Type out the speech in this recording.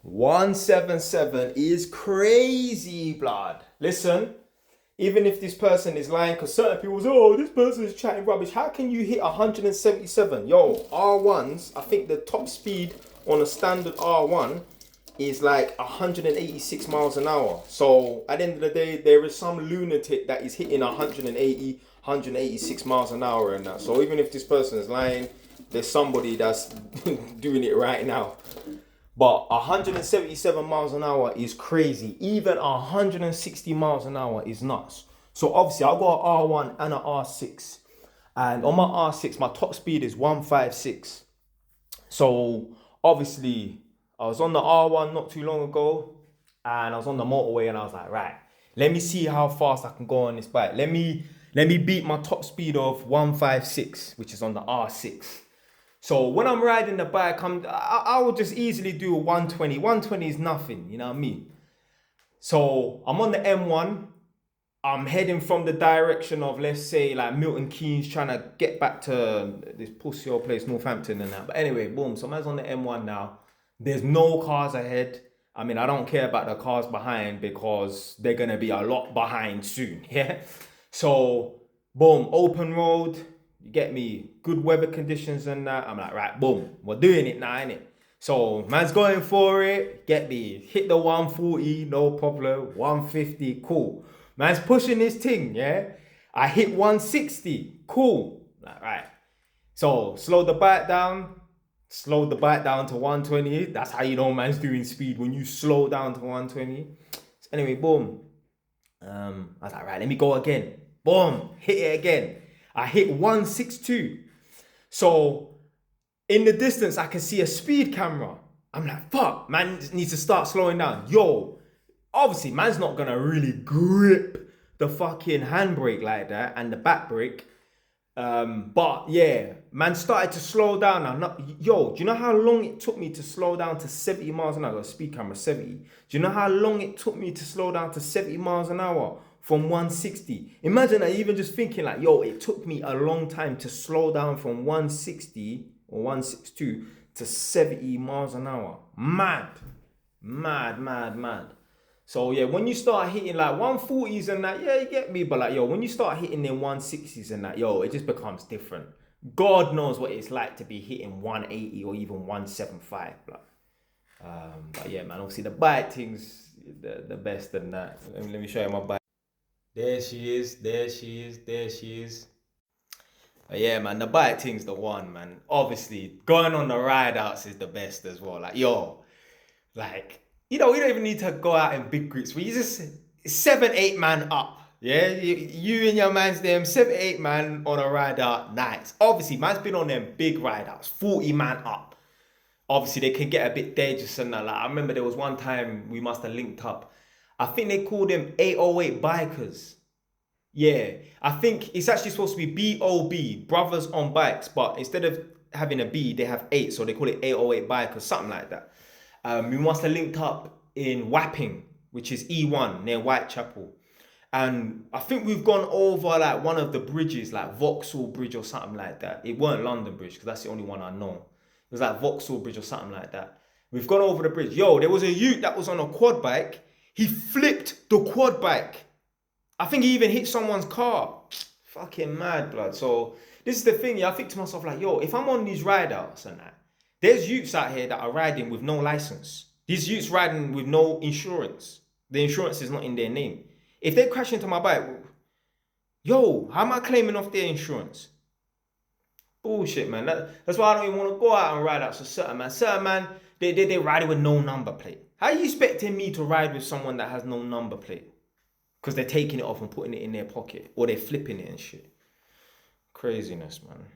177 is crazy, blood. Listen, even if this person is lying, because certain people say, oh, this person is chatting rubbish. How can you hit 177? Yo, R1s, I think the top speed on a standard R1 is like 186 miles an hour. So at the end of the day, there is some lunatic that is hitting 180, 186 miles an hour and that. So even if this person is lying, there's somebody that's doing it right now. But 177 miles an hour is crazy. Even 160 miles an hour is nuts. So obviously I got an R1 and an R6. And on my R6, my top speed is 156. So obviously I was on the R1 not too long ago. And I was on the motorway and I was like, right, let me see how fast I can go on this bike. Let me beat my top speed of 156, which is on the R6. So when I'm riding the bike, I will just easily do a 120. 120 is nothing, you know what I mean? So I'm on the M1. I'm heading from the direction of, let's say, like Milton Keynes, trying to get back to this pussy old place, Northampton and that. But anyway, boom. So man's on the M1 now. There's no cars ahead. I mean, I don't care about the cars behind because they're going to be a lot behind soon, yeah? So, boom, open road. You get me? Good weather conditions and that. I'm like, right, boom. We're doing it now, innit? So, man's going for it. Get me? Hit the 140, no problem. 150, cool. Man's pushing this thing, yeah? I hit 160, cool. Like, right. So, slow the bike down. Slow the bike down to 120. That's how you know man's doing speed, when you slow down to 120. So anyway, boom. I was like, right, let me go again. Boom. Hit it again. I hit 162. So in the distance, I can see a speed camera. I'm like, fuck, man needs to start slowing down. Yo, obviously, man's not gonna really grip the fucking handbrake like that and the back brake. But yeah, man started to slow down. Yo, do you know how long it took me to slow down to 70 miles an hour? I got a speed camera 70. Do you know how long it took me to slow down to 70 miles an hour? From 160. Imagine that, even just thinking like, yo, it took me a long time to slow down from 160 or 162 to 70 miles an hour. Mad. So yeah, when you start hitting like 140s and that, yeah, you get me. But like, yo, when you start hitting them 160s and that, yo, it just becomes different. God knows what it's like to be hitting 180 or even 175. But yeah, man, obviously the bike thing's the best than that. Let me show you my bike. There she is. But yeah, man, the bike thing's the one, man. Obviously, going on the ride outs is the best as well. Like, yo, like, we don't even need to go out in big groups. We just 7-8 man up. Yeah, you and your man's them 7-8 man on a ride out. Nice. Obviously, man's been on them big ride outs, 40 man up. Obviously, they can get a bit dangerous and that. Like, I remember there was one time we must have linked up. I think they called them 808 bikers. Yeah, I think it's actually supposed to be BOB, Brothers on Bikes, but instead of having a B, they have 8, so they call it 808 bikers, something like that. We must have linked up in Wapping, which is E1 near Whitechapel. And I think we've gone over like one of the bridges, like Vauxhall Bridge or something like that. It weren't London Bridge, because that's the only one I know. It was like Vauxhall Bridge or something like that. We've gone over the bridge. Yo, there was a youth that was on a quad bike. He flipped the quad bike. I think he even hit someone's car. Fucking mad, blood. So this is the thing, yeah. I think to myself like, yo, if I'm on these ride outs and that, there's youths out here that are riding with no license. These youths riding with no insurance. The insurance is not in their name. If they crash into my bike, yo, how am I claiming off their insurance? Bullshit, man. That's why I don't even want to go out and ride out. So certain man, they ride with no number plate. How are you expecting me to ride with someone that has no number plate? Because they're taking it off and putting it in their pocket, or they're flipping it and shit. Craziness, man.